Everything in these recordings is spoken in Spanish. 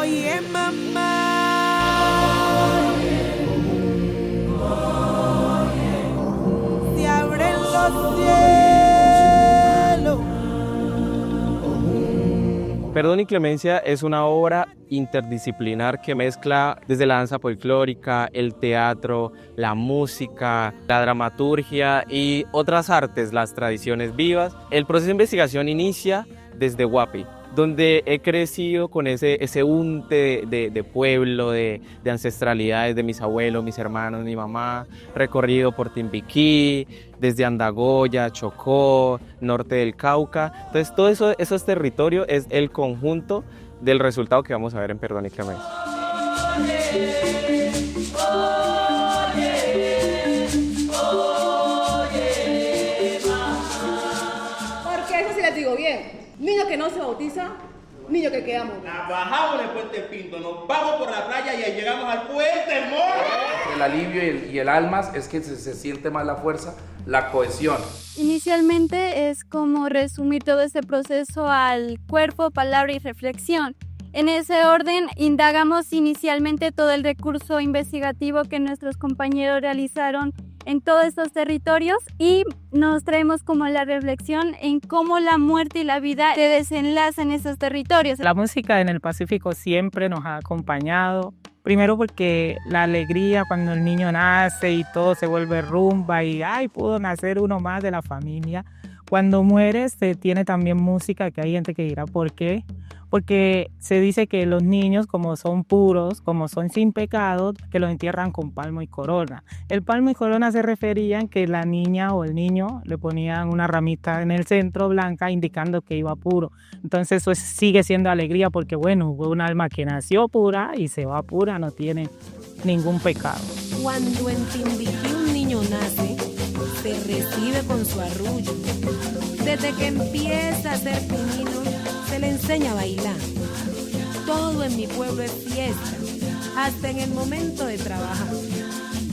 Oye, mamá. Se abren los cielos. Perdón y Clemencia es una obra interdisciplinar que mezcla desde la danza folclórica, el teatro, la música, la dramaturgia y otras artes, las tradiciones vivas. El proceso de investigación inicia desde Huapi, donde he crecido con ese unte de pueblo, de ancestralidades de mis abuelos, mis hermanos, mi mamá, recorrido por Timbiquí, desde Andagoya, Chocó, norte del Cauca. Entonces todo esos territorios es el conjunto del resultado que vamos a ver en Perdón y Clemencia. Porque eso sí les digo bien. Niño que no se bautiza, niño que queda muerto. Nos bajamos del Puente Pinto, nos vamos por la playa y ahí llegamos al Puente Moro. El alivio y el alma es que se siente más la fuerza, la cohesión. Inicialmente es como resumir todo este proceso al cuerpo, palabra y reflexión. En ese orden, indagamos inicialmente todo el recurso investigativo que nuestros compañeros realizaron en todos estos territorios y nos traemos como la reflexión en cómo la muerte y la vida se desenlazan en esos territorios. La música en el Pacífico siempre nos ha acompañado. Primero porque la alegría cuando el niño nace y todo se vuelve rumba y ¡ay, pudo nacer uno más de la familia! Cuando muere se tiene también música, que hay gente que dirá ¿por qué? Porque se dice que los niños, como son puros, como son sin pecado, que los entierran con palmo y corona. El palmo y corona se referían que la niña o el niño le ponían una ramita en el centro blanca indicando que iba puro. Entonces eso sigue siendo alegría porque, bueno, hubo un alma que nació pura y se va pura, no tiene ningún pecado. Cuando en Timbiquí un niño nace, se recibe con su arrullo. Desde que empieza a ser pinino, se le enseña a bailar. Todo en mi pueblo es fiesta, hasta en el momento de trabajar.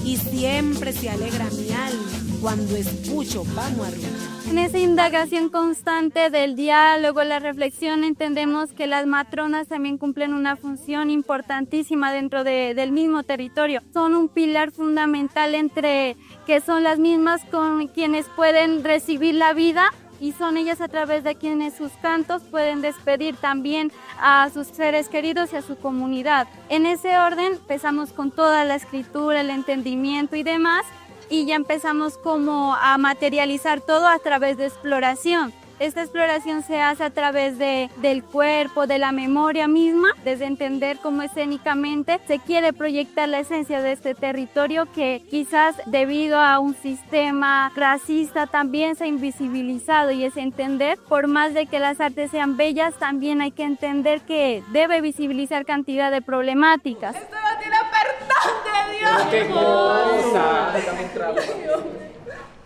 Y siempre se alegra mi alma cuando escucho vamos a rumbear. En esa indagación constante del diálogo, la reflexión, entendemos que las matronas también cumplen una función importantísima dentro del mismo territorio. Son un pilar fundamental entre que son las mismas con quienes pueden recibir la vida y son ellas a través de quienes sus cantos pueden despedir también a sus seres queridos y a su comunidad. En ese orden empezamos con toda la escritura, el entendimiento y demás, y ya empezamos como a materializar todo a través de exploración. Esta exploración se hace a través del cuerpo, de la memoria misma, desde entender cómo escénicamente se quiere proyectar la esencia de este territorio que quizás debido a un sistema racista también se ha invisibilizado, y es entender, por más de que las artes sean bellas, también hay que entender que debe visibilizar cantidad de problemáticas. Esto no tiene perdón de Dios. ¿Qué cosa?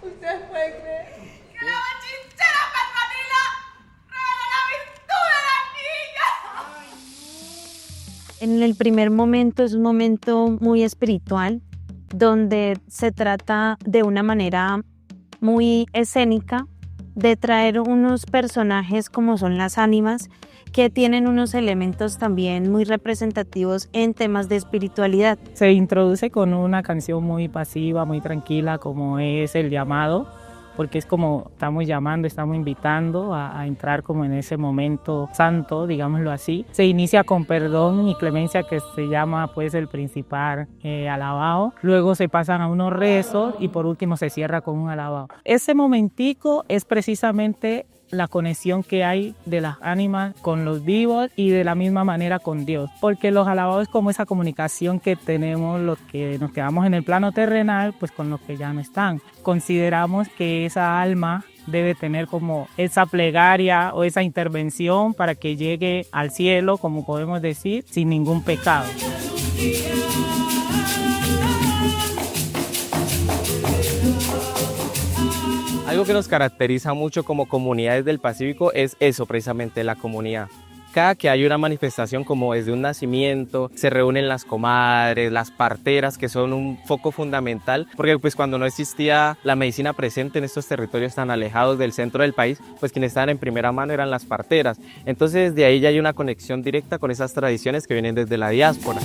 ¿Ustedes pueden creer? En el primer momento es un momento muy espiritual, donde se trata de una manera muy escénica de traer unos personajes como son las ánimas, que tienen unos elementos también muy representativos en temas de espiritualidad. Se introduce con una canción muy pasiva, muy tranquila, como es El Llamado, porque es como estamos llamando, estamos invitando a entrar como en ese momento santo, digámoslo así. Se inicia con Perdón y Clemencia, que se llama pues el principal alabao. Luego se pasan a unos rezos y por último se cierra con un alabao. Ese momentico es precisamente la conexión que hay de las ánimas con los vivos y de la misma manera con Dios, porque los alabados es como esa comunicación que tenemos los que nos quedamos en el plano terrenal pues con los que ya no están. Consideramos que esa alma debe tener como esa plegaria o esa intervención para que llegue al cielo, como podemos decir, sin ningún pecado. Algo que nos caracteriza mucho como comunidades del Pacífico es eso, precisamente la comunidad. cada que hay una manifestación como desde un nacimiento, se reúnen las comadres, las parteras, que son un foco fundamental, porque pues cuando no existía la medicina presente en estos territorios tan alejados del centro del país, pues quienes estaban en primera mano eran las parteras. Entonces de ahí ya hay una conexión directa con esas tradiciones que vienen desde la diáspora.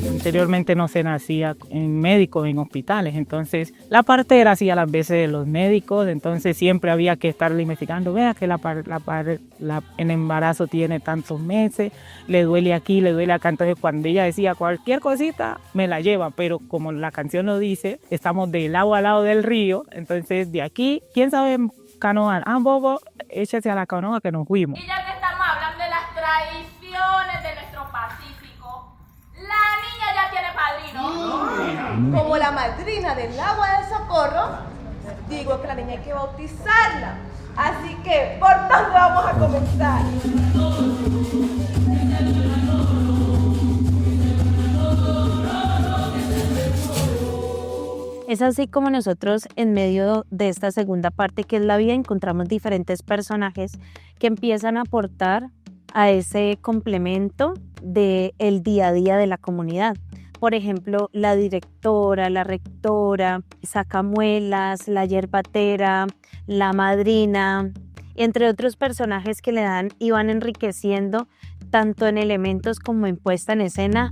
Anteriormente no se nacía en médicos, en hospitales, entonces la partera hacía las veces de los médicos, entonces siempre había que estarle investigando, vea que en embarazo tiene tantos meses, le duele aquí, le duele acá, entonces cuando ella decía cualquier cosita me la lleva, pero como la canción lo dice, estamos de lado a lado del río, entonces de aquí, ¿quién sabe canoar? Ah, bobo, échese a la canoa que nos fuimos. Y ya que estamos hablando de las tradiciones de nuestro Pacífico, la niña ya tiene padrino. Como la madrina del agua de socorro, digo que la niña hay que bautizarla. Así que, ¿por dónde vamos a comenzar? Es así como nosotros en medio de esta segunda parte que es la vida encontramos diferentes personajes que empiezan a aportar a ese complemento del día a día de la comunidad. Por ejemplo, la directora, la rectora, sacamuelas, la yerbatera, la madrina, entre otros personajes que le dan y van enriqueciendo tanto en elementos como en puesta en escena.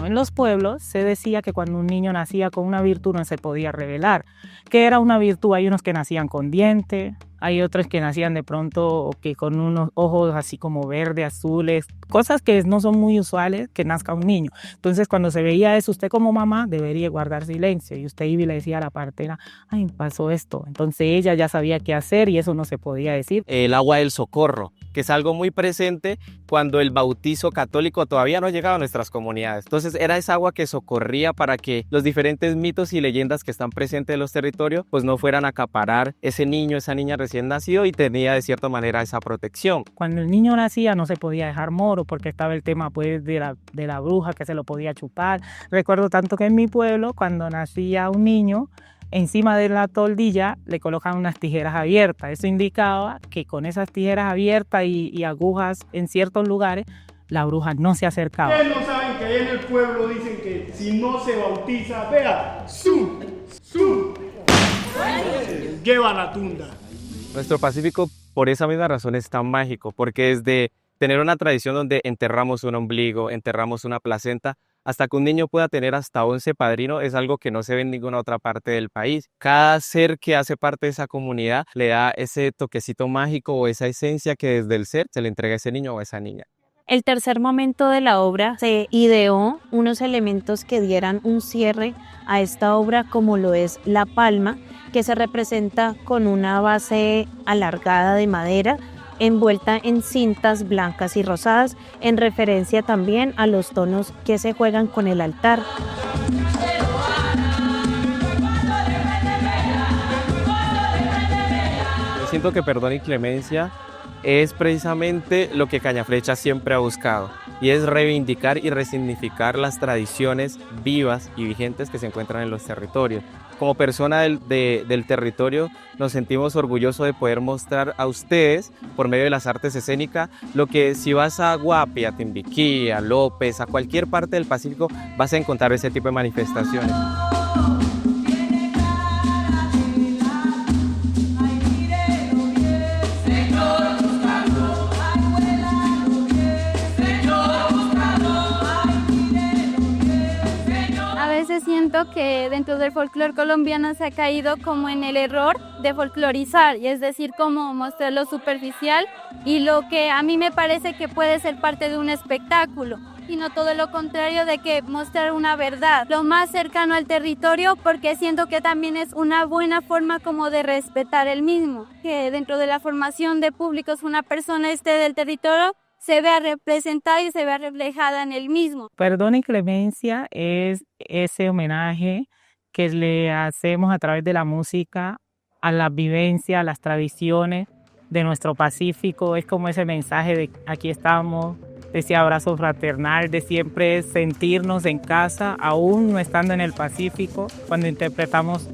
En los pueblos se decía que cuando un niño nacía con una virtud no se podía revelar. ¿Qué era una virtud? Hay unos que nacían con diente, hay otros que nacían de pronto que con unos ojos así como verde, azules, cosas que no son muy usuales que nazca un niño. Entonces cuando se veía eso, usted como mamá debería guardar silencio y usted iba y le decía a la partera, ay, pasó esto. Entonces ella ya sabía qué hacer y eso no se podía decir. El agua del socorro, que es algo muy presente cuando el bautizo católico todavía no ha llegado a nuestras comunidades. Entonces era esa agua que socorría para que los diferentes mitos y leyendas que están presentes en los territorios pues no fueran a acaparar ese niño, esa niña recién nacido y tenía de cierta manera esa protección. Cuando el niño nacía no se podía dejar moro porque estaba el tema pues de la bruja que se lo podía chupar. Recuerdo tanto que en mi pueblo cuando nacía un niño encima de la toldilla le colocan unas tijeras abiertas. Eso indicaba que con esas tijeras abiertas y agujas en ciertos lugares, la bruja no se acercaba. Ustedes no saben que ahí en el pueblo dicen que si no se bautiza, vea, ¡zum! Lleva la tunda. Nuestro Pacífico por esa misma razón es tan mágico, porque desde tener una tradición donde enterramos un ombligo, enterramos una placenta, hasta que un niño pueda tener hasta 11 padrinos es algo que no se ve en ninguna otra parte del país. Cada ser que hace parte de esa comunidad le da ese toquecito mágico o esa esencia que desde el ser se le entrega a ese niño o a esa niña. El tercer momento de la obra se ideó unos elementos que dieran un cierre a esta obra como lo es la palma, que se representa con una base alargada de madera envuelta en cintas blancas y rosadas, en referencia también a los tonos que se juegan con el altar. Yo siento que Perdón y Clemencia es precisamente lo que Cañaflecha siempre ha buscado, y es reivindicar y resignificar las tradiciones vivas y vigentes que se encuentran en los territorios. Como persona del territorio nos sentimos orgullosos de poder mostrar a ustedes, por medio de las artes escénicas, lo que si vas a Guapi, a Timbiquí, a López, a cualquier parte del Pacífico, vas a encontrar ese tipo de manifestaciones. Siento que dentro del folclore colombiano se ha caído como en el error de folclorizar, y es decir, como mostrar lo superficial y lo que a mí me parece que puede ser parte de un espectáculo, sino todo lo contrario, de que mostrar una verdad, lo más cercano al territorio, porque siento que también es una buena forma como de respetar el mismo, que dentro de la formación de públicos una persona del territorio se vea representada y se vea reflejada en el mismo. Perdón y Clemencia es ese homenaje que le hacemos a través de la música a la vivencia, a las tradiciones de nuestro Pacífico. Es como ese mensaje de aquí estamos, de ese abrazo fraternal, de siempre sentirnos en casa, aún no estando en el Pacífico, cuando interpretamos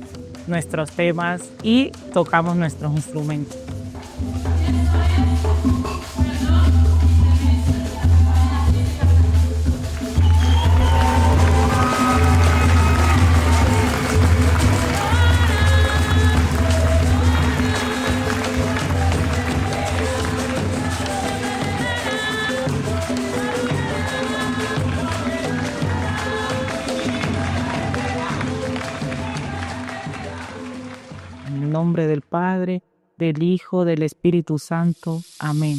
nuestros temas y tocamos nuestros instrumentos. En el nombre del Padre, del Hijo, del Espíritu Santo. Amén.